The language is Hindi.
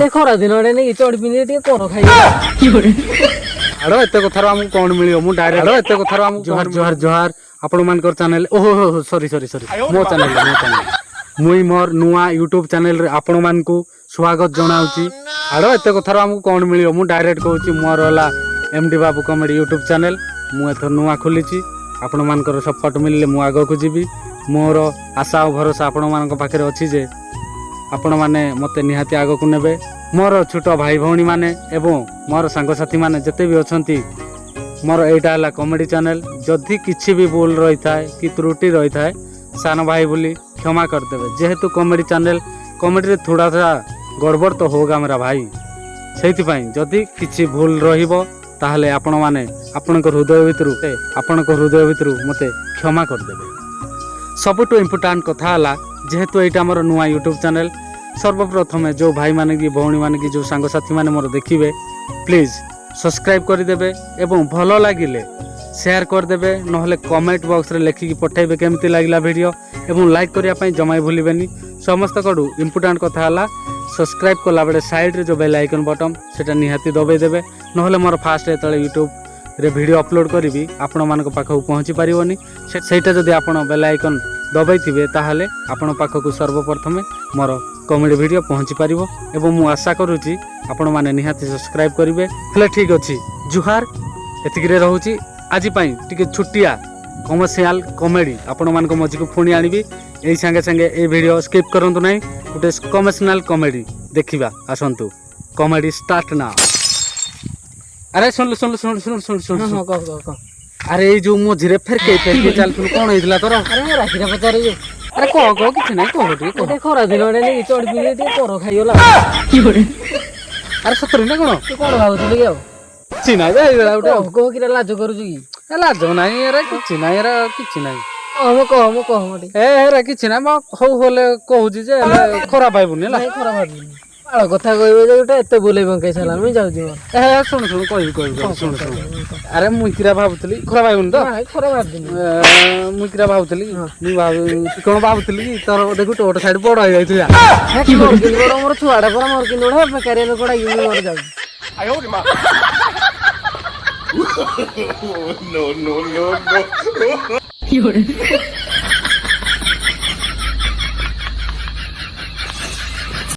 खरा दिन नहीं चढ़ पिंधि कर खाई आड़ो एत कथार आमको कौन मिलियो मु डायरेक्ट आड़ो एत कथार आमको जोहार जोहार जोहार आपण मानकर चैनल ओहो सॉरी सॉरी सॉरी मो चैनल मुई मोर नुआ यूट्यूब चैनल रे आपण मानकू स्वागत जनाउची आड़ो एत कथार आमको कौन मिलियो मु डायरेक्ट कहूची मोर होला एमडी बाबू कॉमेडी यूट्यूब चैनल मु एथर नुआ खोलीची आपण मानकर सपोर्ट मिलले मु आगो को जीवी मोर आशा और भरोसा आपण मानक पाखरे अछि जे आपण माने मते निहाती आगो को नेबे मोर छोट भाई भौणी माने एवं मोर सांगसाथी माने जते भी अछंती मोर एटा हला कॉमेडी चैनल जदि किछि भी भूल रही थाए कि त्रुटि रही थाए सान भाई बोली क्षमा कर देबे जेहेतु कॉमेडी चैनल कॉमेडी रे थोड़ा सा गड़बड़ तो होगा मेरा भाई सेति पई जदि किछि भूल रहिबो ताहले आपण माने आपनक हृदय भितरु मते क्षमा कर देबे सबुठु इम्पोर्टेंट कथा हला जेहेतु एटा हमर नुआ यूट्यूब चैनल सर्वप्रथमे जो भाई माने की भौणी माने की जो सांगसाथी माने मोर देखिबे प्लीज सब्सक्राइब कर देबे एवं भलो लागिले शेयर कर देबे नहले कमेंट बॉक्स रे लिखि पठाइबे केमति लागिला वीडियो एवं लाइक करिया पई जमाई भूलिबेनी समस्त कडू इम्पोर्टेंट कथा हला सब्सक्राइब कला बेले साइड रे जो बेल आइकन बटन सेटा निहाती दबाई देबे नहले मोर फास्ट एतले यूट्यूब रे वीडियो अपलोड करी आपण मानक पाखक पहुँची पारिबनी सेटा जदि आपण बेल आइकन दबाई थिबे ताहले आपण पाखक सर्वप्रथमे मोर कॉमेडी वीडियो पहुँची पारिबो एवं मु आशा करूची आपण माने निहाती सब्सक्राइब करिवे हेले ठीक अछि जुहार एतिक रे रहूची आज पई टिके छुट्टिया कमर्शियल कॉमेडी आपण मानक मझी को पुणी आनिबी एई संगे संगे ए वीडियो स्किप करंतु नाही गुटे कमर्शियल कॉमेडी देखिबा आसंतु कॉमेडी स्टार्ट ना अरे सुन सुन सुन सुन सुन सुन अरे जो मझे फेर के चल तुम कौन होइतला तोर अरे मैं राखी पचारे जो अरे कह किछ नहीं कह खरा दिन नहीं चढ़ पिंधि कर खाईगला अरे सतरे ना कौन तू कौन भावुଥିଲି कि किछि नाही रे एला उठे कह कि लाज करूछु कि लाज नाही अरे किछि नाही हम कह मटी ए रे किछि नाही म हौ होले कहूजी जे खराब पाइबुनी ला खरा भाबुनी बाळ कथा कहबे जे उठे एते बोले बंके छला मैं जाउजी ए सुन सुन कहि सुन अरे मुइकिरा भाबुतली खराब पाइबुनी तो नाही खरा भाबुनी मुइकिरा भाबुतली मु कोन भाबुतली कि तोर देखु टोट साइड बड़ होई जाइथिया हे कि बड़ मोर छुआडा पर मोर कि नोडा पे करिया कोडा यूनी मोर जाउ आयो रे मां नो नो नो नो